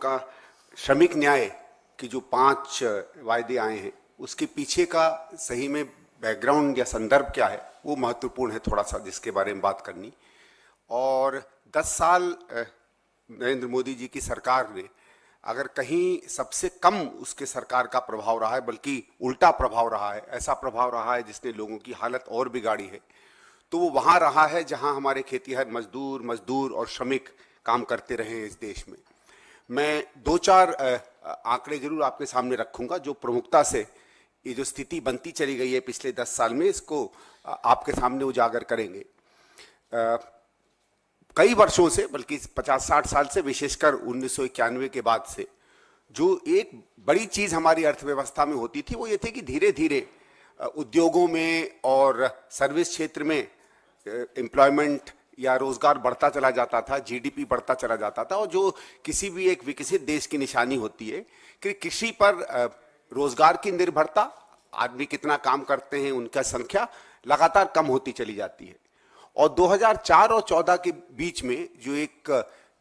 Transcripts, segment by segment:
का श्रमिक न्याय की जो 5 वायदे आए हैं उसके पीछे का सही में बैकग्राउंड या संदर्भ क्या है वो महत्वपूर्ण है थोड़ा सा, जिसके बारे में बात करनी। और 10 साल नरेंद्र मोदी जी की सरकार ने अगर कहीं सबसे कम उसके सरकार का प्रभाव रहा है, बल्कि उल्टा प्रभाव रहा है, ऐसा प्रभाव रहा है जिसने लोगों की हालत और बिगाड़ी है, तो वो वहाँ रहा है जहाँ हमारे खेतीहर मजदूर और श्रमिक काम करते रहे हैं इस देश में। मैं 2-4 आंकड़े जरूर आपके सामने रखूंगा जो प्रमुखता से ये जो स्थिति बनती चली गई है पिछले 10 साल में, इसको आपके सामने उजागर करेंगे। कई वर्षों से, बल्कि 50-60 साल से, विशेषकर 1991 के बाद से जो एक बड़ी चीज हमारी अर्थव्यवस्था में होती थी वो ये थी कि धीरे धीरे उद्योगों में और सर्विस क्षेत्र में एम्प्लॉयमेंट या रोजगार बढ़ता चला जाता था, जीडीपी बढ़ता चला जाता था। और जो किसी भी एक विकसित देश की निशानी होती है कि कृषि पर रोजगार की निर्भरता, आदमी कितना काम करते हैं उनका संख्या लगातार कम होती चली जाती है। और 2004 और 14 के बीच में जो एक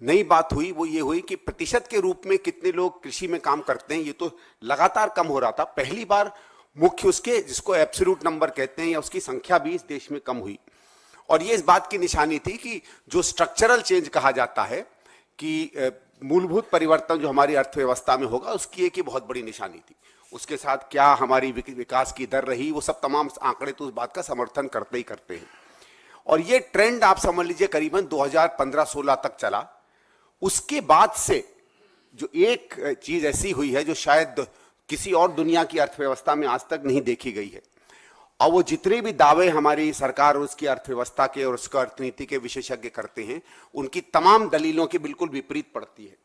नई बात हुई वो ये हुई कि प्रतिशत के रूप में कितने लोग कृषि में काम करते हैं ये तो लगातार कम हो रहा था। पहली बार मुख्य उसके, जिसको एब्सोल्यूट नंबर कहते हैं, या उसकी संख्या भी इस देश में कम हुई। और ये इस बात की निशानी थी कि जो स्ट्रक्चरल चेंज कहा जाता है कि मूलभूत परिवर्तन जो हमारी अर्थव्यवस्था में होगा, उसकी एक ही बहुत बड़ी निशानी थी। उसके साथ क्या हमारी विकास की दर रही, वो सब तमाम आंकड़े तो उस बात का समर्थन करते ही करते हैं। और ये ट्रेंड आप समझ लीजिए करीबन 2015-16 तक चला। उसके बाद से जो एक चीज ऐसी हुई है जो शायद किसी और दुनिया की अर्थव्यवस्था में आज तक नहीं देखी गई है, और वो जितने भी दावे हमारी सरकार और उसकी अर्थव्यवस्था के और उसका अर्थनीति के विशेषज्ञ करते हैं, उनकी तमाम दलीलों की बिल्कुल विपरीत पड़ती है।